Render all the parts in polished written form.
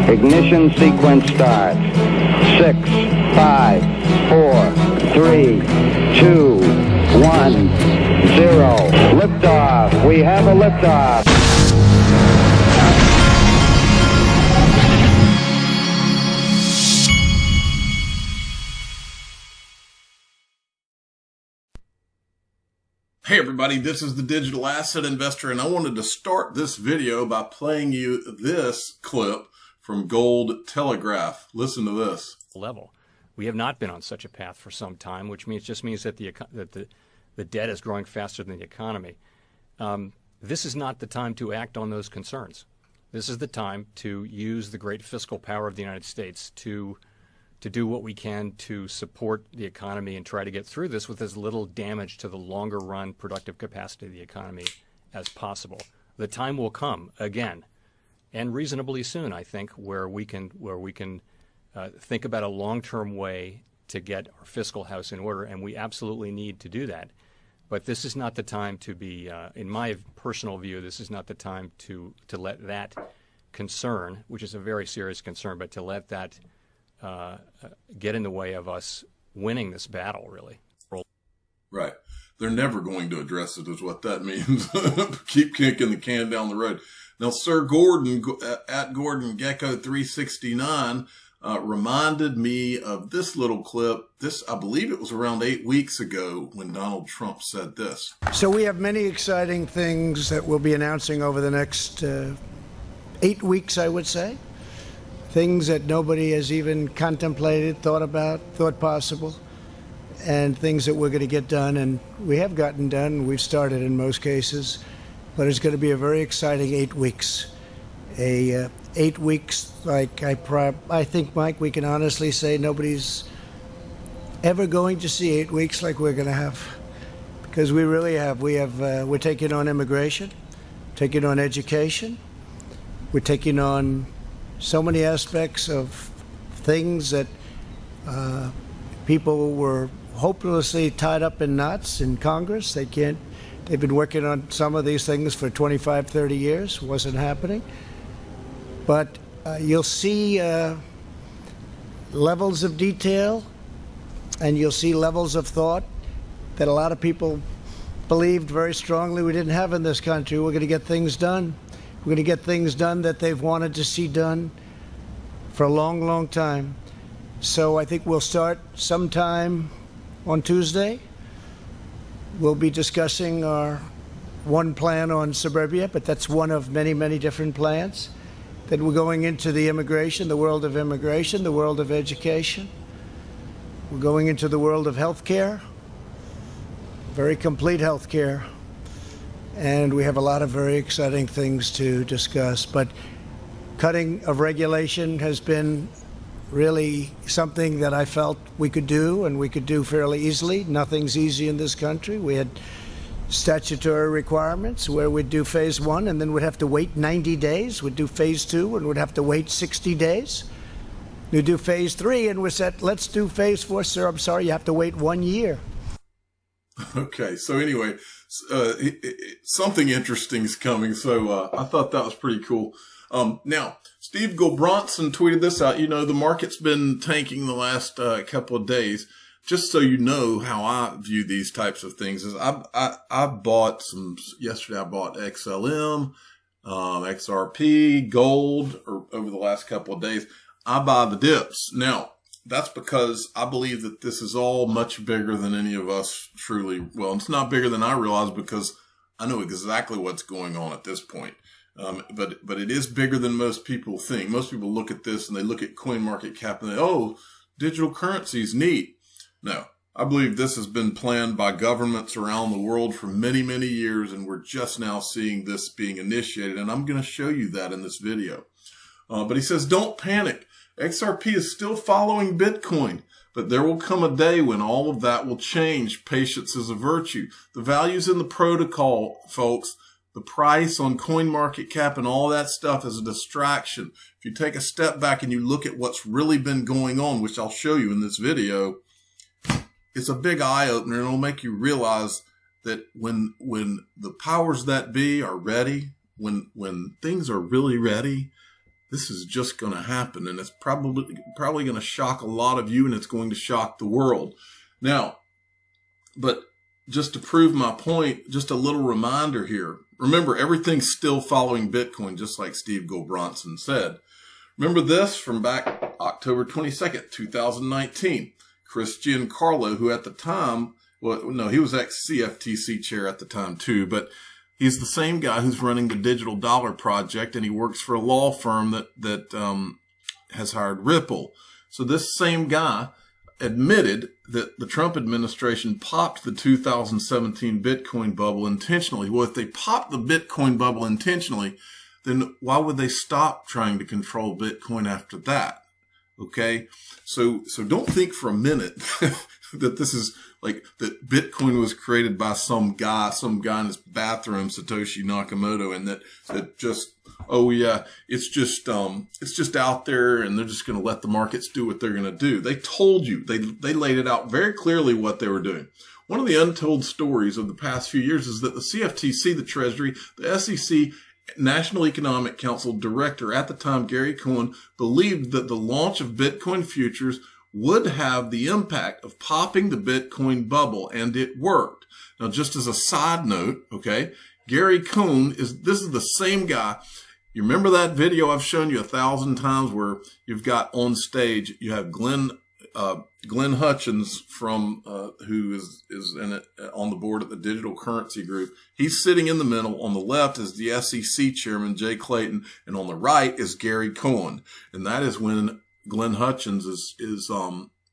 Ignition sequence starts. 6, 5, 4, 3, 2, 1, 0. Liftoff. We have a liftoff. Hey everybody, this is the Digital Asset Investor, and I wanted to start this video by playing you this clip from Gold Telegraph. Listen to this. Level. We have not been on such a path for some time, which just means that the debt is growing faster than the economy. This is not the time to act on those concerns. This is the time to use the great fiscal power of the United States to do what we can to support the economy and try to get through this with as little damage to the longer run productive capacity of the economy as possible. The time will come again, and reasonably soon, I think, where we can think about a long-term way to get our fiscal house in order, and we absolutely need to do that. But this is not the time to be, in my personal view, this is not the time to let that concern, which is a very serious concern, but to let that get in the way of us winning this battle, really. Right. They're never going to address it, is what that means. Keep kicking the can down the road. Now, Sir Gordon, at Gordon Gecko 369, reminded me of this little clip. This, I believe it was around 8 weeks ago when Donald Trump said this. So we have many exciting things that we'll be announcing over the next 8 weeks, I would say. Things that nobody has even contemplated, thought possible, and things that we're going to get done, and we have gotten done. We've started in most cases, but it's going to be a very exciting 8 weeks. 8 weeks, like I think, Mike, we can honestly say nobody's ever going to see 8 weeks like we're going to have, because we really have. We're taking on immigration, taking on education, we're taking on so many aspects of things that people were hopelessly tied up in knots in Congress. They've been working on some of these things for 25, 30 years. Wasn't happening. But you'll see levels of detail, and you'll see levels of thought that a lot of people believed very strongly we didn't have in this country. We're going to get things done. We're going to get things done that they've wanted to see done for a long, long time. So I think we'll start sometime on Tuesday. We'll be discussing our one plan on suburbia, but that's one of many, many different plans. Then we're going into the immigration, the world of immigration, the world of education. We're going into the world of healthcare, very complete healthcare. And we have a lot of very exciting things to discuss. But cutting of regulation has been really something that I felt we could do, and we could do fairly easily. Nothing's easy in this country. We had statutory requirements where we'd do phase 1 and then we'd have to wait 90 days. We'd do phase 2 and we'd have to wait 60 days. We'd do phase 3 and we said, let's do phase 4. Sir, I'm sorry, you have to wait 1 year. Okay, so anyway, something interesting is coming, so I thought that was pretty cool. Now, Steve Gulbranson tweeted this out. You know, the market's been tanking the last couple of days. Just so you know how I view these types of things, is I bought some yesterday. I bought XLM, XRP, gold over the last couple of days. I buy the dips. Now, that's because I believe that this is all much bigger than any of us truly. Well, it's not bigger than I realize because I know exactly what's going on at this point. But it is bigger than most people think. Most people look at this and they look at CoinMarketCap and they, oh, digital currency's neat. No, I believe this has been planned by governments around the world for many, many years, and we're just now seeing this being initiated. And I'm going to show you that in this video. But he says, don't panic. XRP is still following Bitcoin, but there will come a day when all of that will change. Patience is a virtue. The value's in the protocol, folks. The price on CoinMarketCap and all that stuff is a distraction. If you take a step back and you look at what's really been going on, which I'll show you in this video, it's a big eye-opener, and it'll make you realize that when the powers that be are ready, when things are really ready, this is just going to happen, and it's probably going to shock a lot of you, and it's going to shock the world. Now, but just to prove my point, just a little reminder here. Remember, everything's still following Bitcoin, just like Steve Gulbranson said. Remember this from back October 22nd, 2019. Chris Giancarlo, who at the time, well, no, he was ex-CFTC chair at the time too, but he's the same guy who's running the Digital Dollar Project, and he works for a law firm that has hired Ripple. So this same guy admitted that the Trump administration popped the 2017 Bitcoin bubble intentionally. Well, if they popped the Bitcoin bubble intentionally, then why would they stop trying to control Bitcoin after that? Okay. So don't think for a minute that this is like that Bitcoin was created by some guy in his bathroom, Satoshi Nakamoto, and that just, oh yeah, it's just out there and they're just going to let the markets do what they're going to do. They told you, they laid it out very clearly what they were doing. One of the untold stories of the past few years is that the CFTC, the Treasury, the SEC, National Economic Council director at the time, Gary Cohn, believed that the launch of Bitcoin futures would have the impact of popping the Bitcoin bubble, and it worked. Now, just as a side note, okay, Gary Cohn this is the same guy. You remember that video I've shown you 1,000 times where you've got on stage, you have Glenn Hutchins from, who is in it on the board at the Digital Currency Group. He's sitting in the middle. On the left is the SEC chairman, Jay Clayton, and on the right is Gary Cohn. And that is when Glenn Hutchins is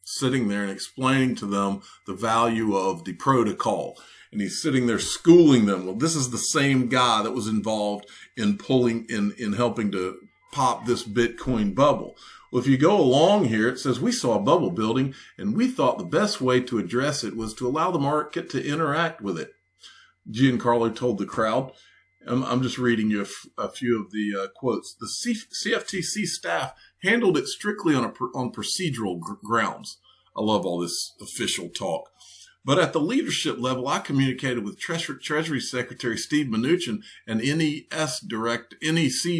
sitting there and explaining to them the value of the protocol. And he's sitting there schooling them. Well, this is the same guy that was involved in helping to pop this Bitcoin bubble. Well, if you go along here, it says we saw a bubble building and we thought the best way to address it was to allow the market to interact with it. Giancarlo told the crowd. I'm just reading you a few of the quotes. The CFTC staff handled it strictly on procedural grounds. I love all this official talk. But at the leadership level, I communicated with Treasury Secretary Steve Mnuchin and NEC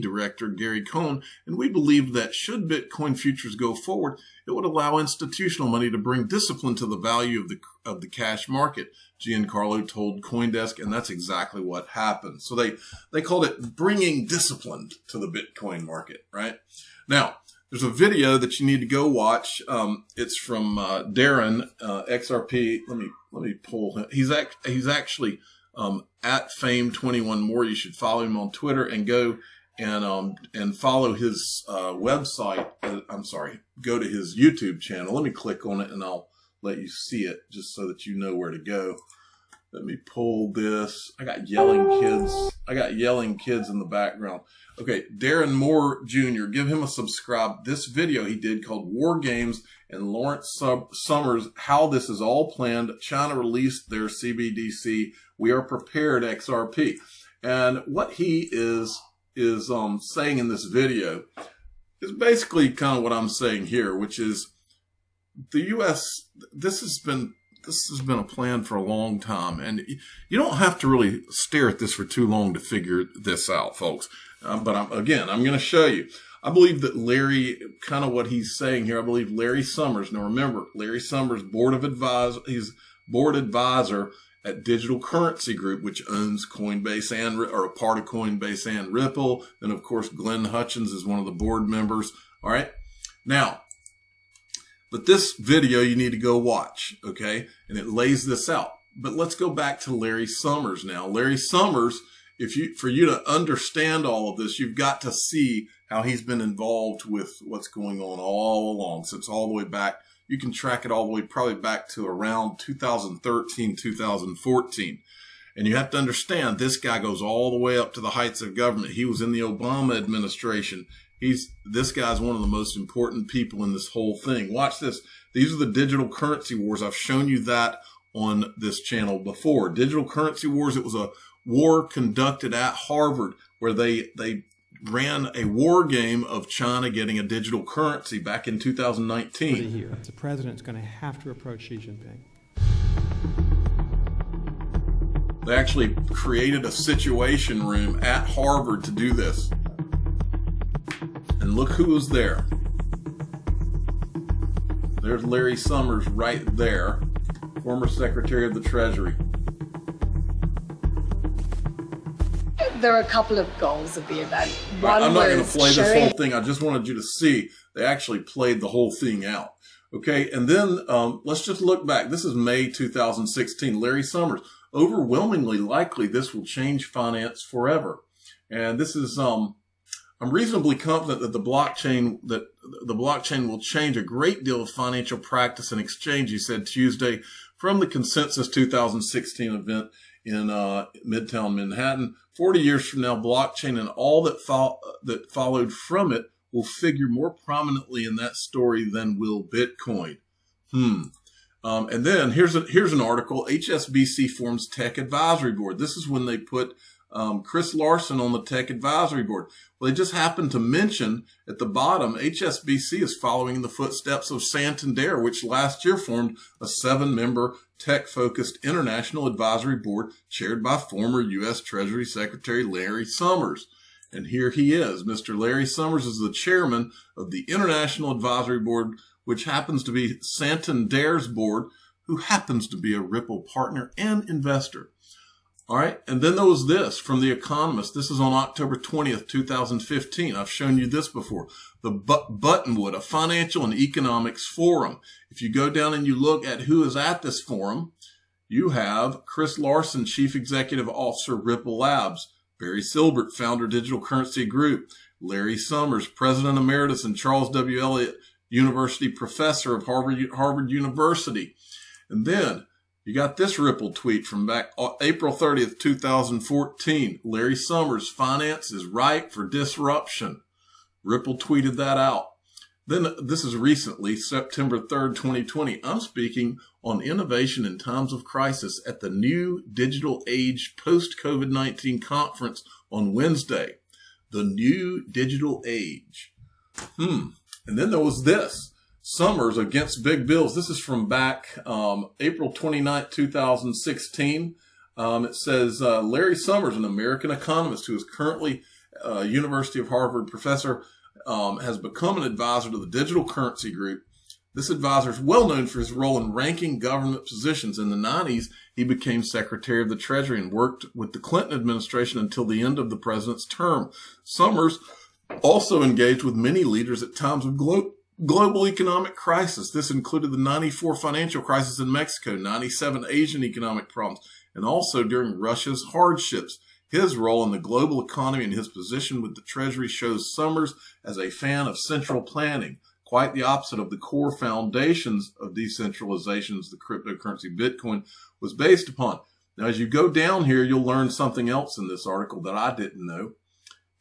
Director Gary Cohn, and we believed that should Bitcoin futures go forward, it would allow institutional money to bring discipline to the value of the cash market. Giancarlo told CoinDesk, and that's exactly what happened. So they called it bringing discipline to the Bitcoin market, right? Now, there's a video that you need to go watch. It's from Darren XRP. Let me pull him. He's actually at Fame21More. You should follow him on Twitter and go and follow his website. I'm sorry. Go to his YouTube channel. Let me click on it and I'll let you see it just so that you know where to go. Let me pull this. I got yelling kids in the background. Okay, Darren Moore Jr., give him a subscribe. This video he did called War Games and Lawrence Summers, How This Is All Planned. China released their CBDC. We are prepared, XRP. And what he is saying in this video is basically kind of what I'm saying here, which is the U.S., this has been a plan for a long time. And you don't have to really stare at this for too long to figure this out, folks. But I'm going to show you. I believe that Larry, kind of what he's saying here, I believe Larry Summers. Now remember, Larry Summers, he's board advisor at Digital Currency Group, which owns Coinbase or a part of Coinbase and Ripple. And of course, Glenn Hutchins is one of the board members. All right. Now, but this video you need to go watch, okay? And it lays this out. But let's go back to Larry Summers now. Larry Summers, for you to understand all of this, you've got to see how he's been involved with what's going on all along. So it's all the way back. You can track it all the way probably back to around 2013, 2014. And you have to understand, this guy goes all the way up to the heights of government. He was in the Obama administration. This guy's one of the most important people in this whole thing. Watch this. These are the digital currency wars. I've shown you that on this channel before. Digital currency wars, it was a war conducted at Harvard where they ran a war game of China getting a digital currency back in 2019. Here, the president's going to have to approach Xi Jinping. They actually created a situation room at Harvard to do this. And And look who was there. There's Larry Summers right there, former Secretary of the Treasury. There are a couple of goals of the event. One I'm not going to was play this showing- whole thing. I just wanted you to see they actually played the whole thing out. Okay, and then let's just look back. This is May 2016. Larry Summers. Overwhelmingly likely this will change finance forever. And this is I'm reasonably confident that the blockchain will change a great deal of financial practice and exchange, he said Tuesday from the Consensus 2016 event in Midtown Manhattan. 40 years from now, blockchain and all that followed from it will figure more prominently in that story than will Bitcoin. And then here's an article. Hsbc forms Tech Advisory Board. This is when they put Chris Larson on the Tech Advisory Board. Well, they just happened to mention at the bottom, HSBC is following in the footsteps of Santander, which last year formed a 7-member tech-focused international advisory board chaired by former U.S. Treasury Secretary Larry Summers. And here he is. Mr. Larry Summers is the chairman of the International Advisory Board, which happens to be Santander's board, who happens to be a Ripple partner and investor. All right. And then there was this from The Economist. This is on October 20th, 2015. I've shown you this before. The Buttonwood, a financial and economics forum. If you go down and you look at who is at this forum, you have Chris Larson, Chief Executive Officer, Ripple Labs, Barry Silbert, founder, Digital Currency Group, Larry Summers, President Emeritus and Charles W. Eliot University Professor of Harvard University. And then you got this Ripple tweet from back April 30th, 2014. Larry Summers, finance is ripe for disruption. Ripple tweeted that out. Then this is recently, September 3rd, 2020. I'm speaking on innovation in times of crisis at the New Digital Age Post-COVID-19 conference on Wednesday. The New Digital Age. And then there was this. Summers against big bills. This is from back April 29th, 2016. It says Larry Summers, an American economist who is currently a University of Harvard professor, has become an advisor to the Digital Currency Group. This advisor is well known for his role in ranking government positions. In the 90s, he became Secretary of the Treasury and worked with the Clinton administration until the end of the president's term. Summers also engaged with many leaders at times of global economic crisis. This included the 94 financial crisis in Mexico, 97 Asian economic problems, and also during Russia's hardships. His role in the global economy and his position with the Treasury shows Summers as a fan of central planning, quite the opposite of the core foundations of decentralizations the cryptocurrency Bitcoin was based upon. Now, as you go down here, you'll learn something else in this article that I didn't know.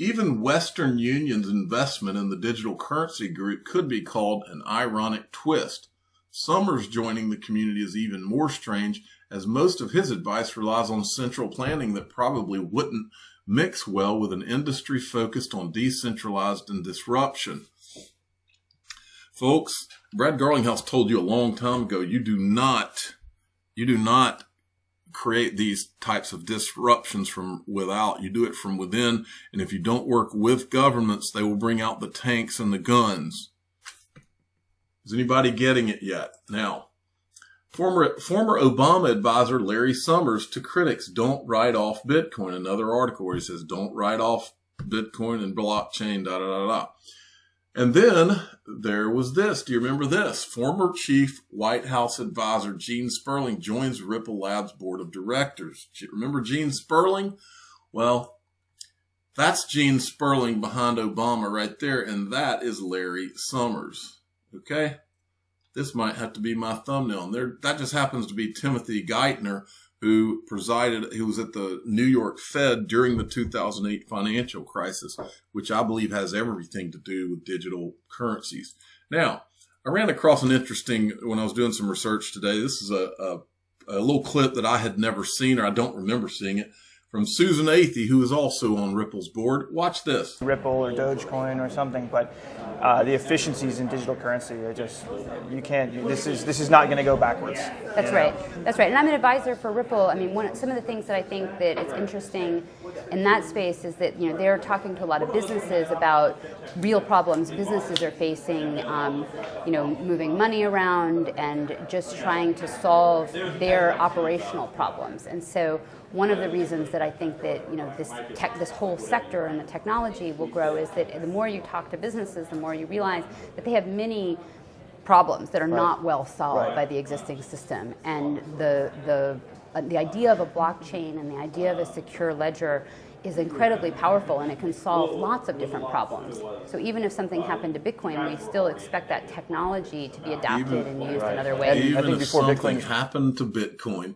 Even Western Union's investment in the Digital Currency Group could be called an ironic twist. Summers joining the community is even more strange, as most of his advice relies on central planning that probably wouldn't mix well with an industry focused on decentralized and disruption. Folks, Brad Garlinghouse told you a long time ago, you do not create these types of disruptions from without. You do it from within. And if you don't work with governments, they will bring out the tanks and the guns. Is anybody getting it yet? Now, former Obama advisor Larry Summers to critics, don't write off Bitcoin. Another article where he says, don't write off Bitcoin and blockchain, da-da-da-da. And then there was this. Do you remember this? Former Chief White House Advisor Gene Sperling joins Ripple Labs Board of Directors. Remember Gene Sperling? Well, that's Gene Sperling behind Obama right there, and that is Larry Summers. Okay? This might have to be my thumbnail. And there, that just happens to be Timothy Geithner, who was at the New York Fed during the 2008 financial crisis, which I believe has everything to do with digital currencies. Now, I ran across an interesting, when I was doing some research today, this is a little clip that I had never seen, or I don't remember seeing it, from Susan Athey, who is also on Ripple's board. Watch this. Ripple or Dogecoin or something, but the efficiencies in digital currency are just, you can't, this is not going to go backwards. That's right. That's right. And I'm an advisor for Ripple. I mean, some of the things that I think that it's interesting in that space is that, they're talking to a lot of businesses about real problems businesses are facing, moving money around and just trying to solve their operational problems. And so one of the reasons that I think that this whole sector and the technology will grow is that the more you talk to businesses, the more you realize that they have many problems that are not well solved by the existing system. And the idea of a blockchain and the idea of a secure ledger is incredibly powerful, and it can solve lots of different problems. So even if something happened to Bitcoin, we still expect that technology to be adapted and used in other ways. Even if something happened to Bitcoin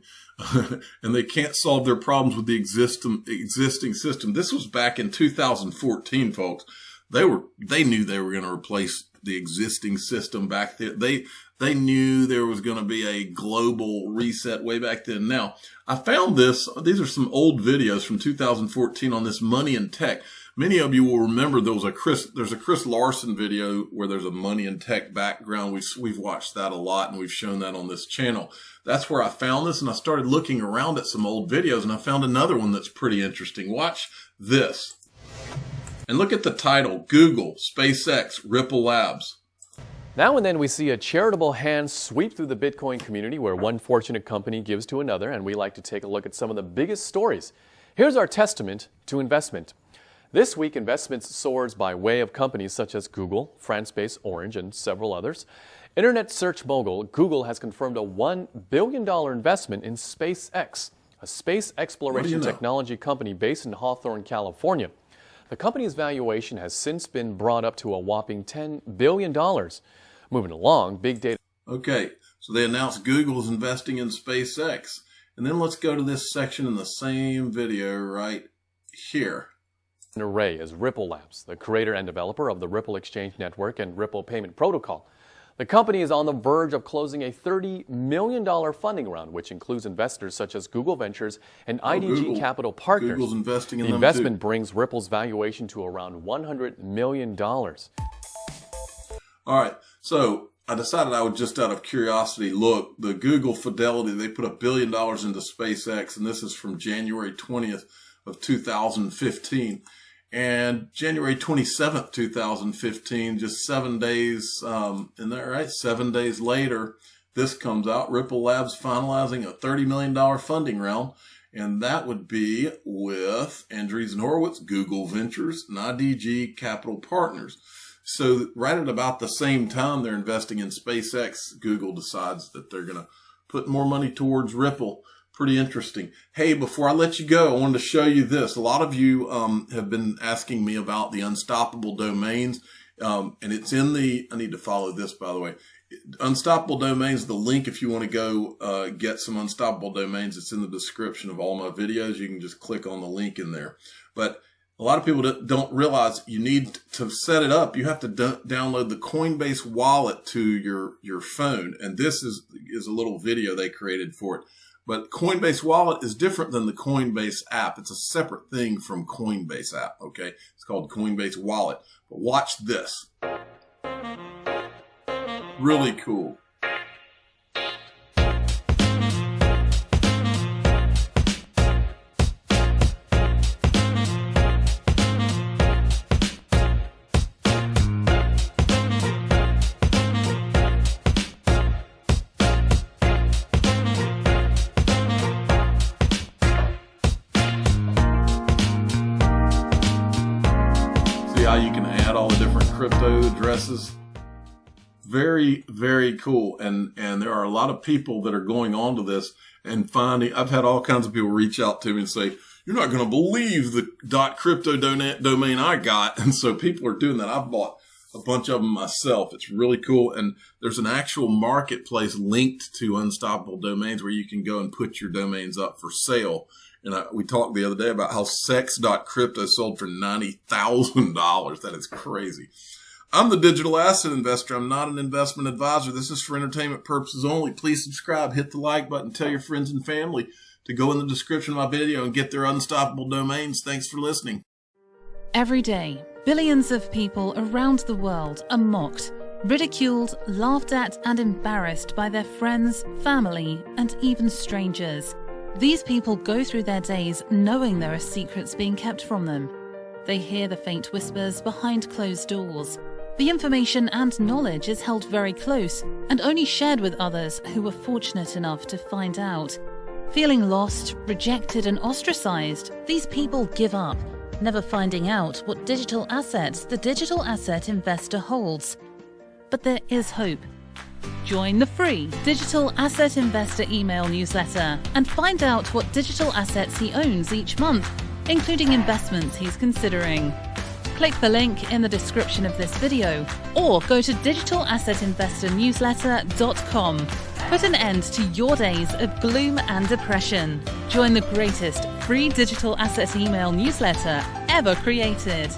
and they can't solve their problems with the existing system. This was back in 2014, folks. They knew they were going to replace the existing system back there. They knew there was going to be a global reset way back then. Now, I found this. These are some old videos from 2014 on this money and tech. Many of you will remember there's a Chris Larson video where there's a money and tech background. We've watched that a lot, and we've shown that on this channel. That's where I found this, and I started looking around at some old videos, and I found another one that's pretty interesting. Watch this. And look at the title: Google, SpaceX, Ripple Labs. Now and then we see a charitable hand sweep through the Bitcoin community where one fortunate company gives to another, and we like to take a look at some of the biggest stories. Here's our testament to investment. This week, investments soars by way of companies such as Google, France-based Orange, and several others. Internet search mogul Google has confirmed a $1 billion investment in SpaceX, a space exploration technology company based in Hawthorne, California. The company's valuation has since been brought up to a whopping $10 billion. Moving along, big data. Okay, so they announced Google is investing in SpaceX. And then let's go to this section in the same video right here. An array is Ripple Labs, the creator and developer of the Ripple Exchange Network and Ripple Payment Protocol. The company is on the verge of closing a $30 million funding round, which includes investors such as Google Ventures and IDG Capital Partners. Google's investing in the them investment too. brings Ripple's valuation to around $100 million. All right, so I decided I would, just out of curiosity, look, the Google Fidelity, they put $1 billion into SpaceX, and this is from January 20th of 2015. And January 27th, 2015, just 7 days, isn't that right? 7 days later, this comes out. Ripple Labs finalizing a $30 million funding round. And that would be with Andreessen Horowitz, Google Ventures, and IDG Capital Partners. So right at about the same time they're investing in SpaceX, Google decides that they're going to put more money towards Ripple. Pretty interesting. Hey, before I let you go, I wanted to show you this. A lot of you have been asking me about the unstoppable domains, and it's in the, I need to follow this, by the way. Unstoppable domains, the link if you want to go get some unstoppable domains, it's in the description of all my videos. You can just click on the link in there. But a lot of people don't realize you need to set it up. You have to download the Coinbase wallet to your phone, and this is a little video they created for it. But Coinbase Wallet is different than the Coinbase app. It's a separate thing from Coinbase app, okay? It's called Coinbase Wallet. But watch this. Really cool. How you can add all the different crypto addresses. Very, very cool. And there are a lot of people that are going on to this and finding, I've had all kinds of people reach out to me and say, you're not going to believe the .crypto domain I got. And so people are doing that. I've bought a bunch of them myself. It's really cool. And there's an actual marketplace linked to Unstoppable Domains where you can go and put your domains up for sale. And we talked the other day about how sex.crypto sold for $90,000. That is crazy. I'm the digital asset investor. I'm not an investment advisor. This is for entertainment purposes only. Please subscribe, hit the like button, tell your friends and family. to go in the description of my video and get their unstoppable domains. Thanks for listening. Every day, billions of people around the world are mocked, ridiculed, laughed at, and embarrassed by their friends, family, and even strangers. These people go through their days knowing there are secrets being kept from them. They hear the faint whispers behind closed doors. The information and knowledge is held very close and only shared with others who were fortunate enough to find out. Feeling lost, rejected, and ostracized, these people give up, never finding out what digital assets the digital asset investor holds. But there is hope. Join the free Digital Asset Investor email newsletter and find out what digital assets he owns each month, including investments he's considering. Click the link in the description of this video or go to digitalassetinvestornewsletter.com. Put an end to your days of gloom and depression. Join the greatest free digital asset email newsletter ever created.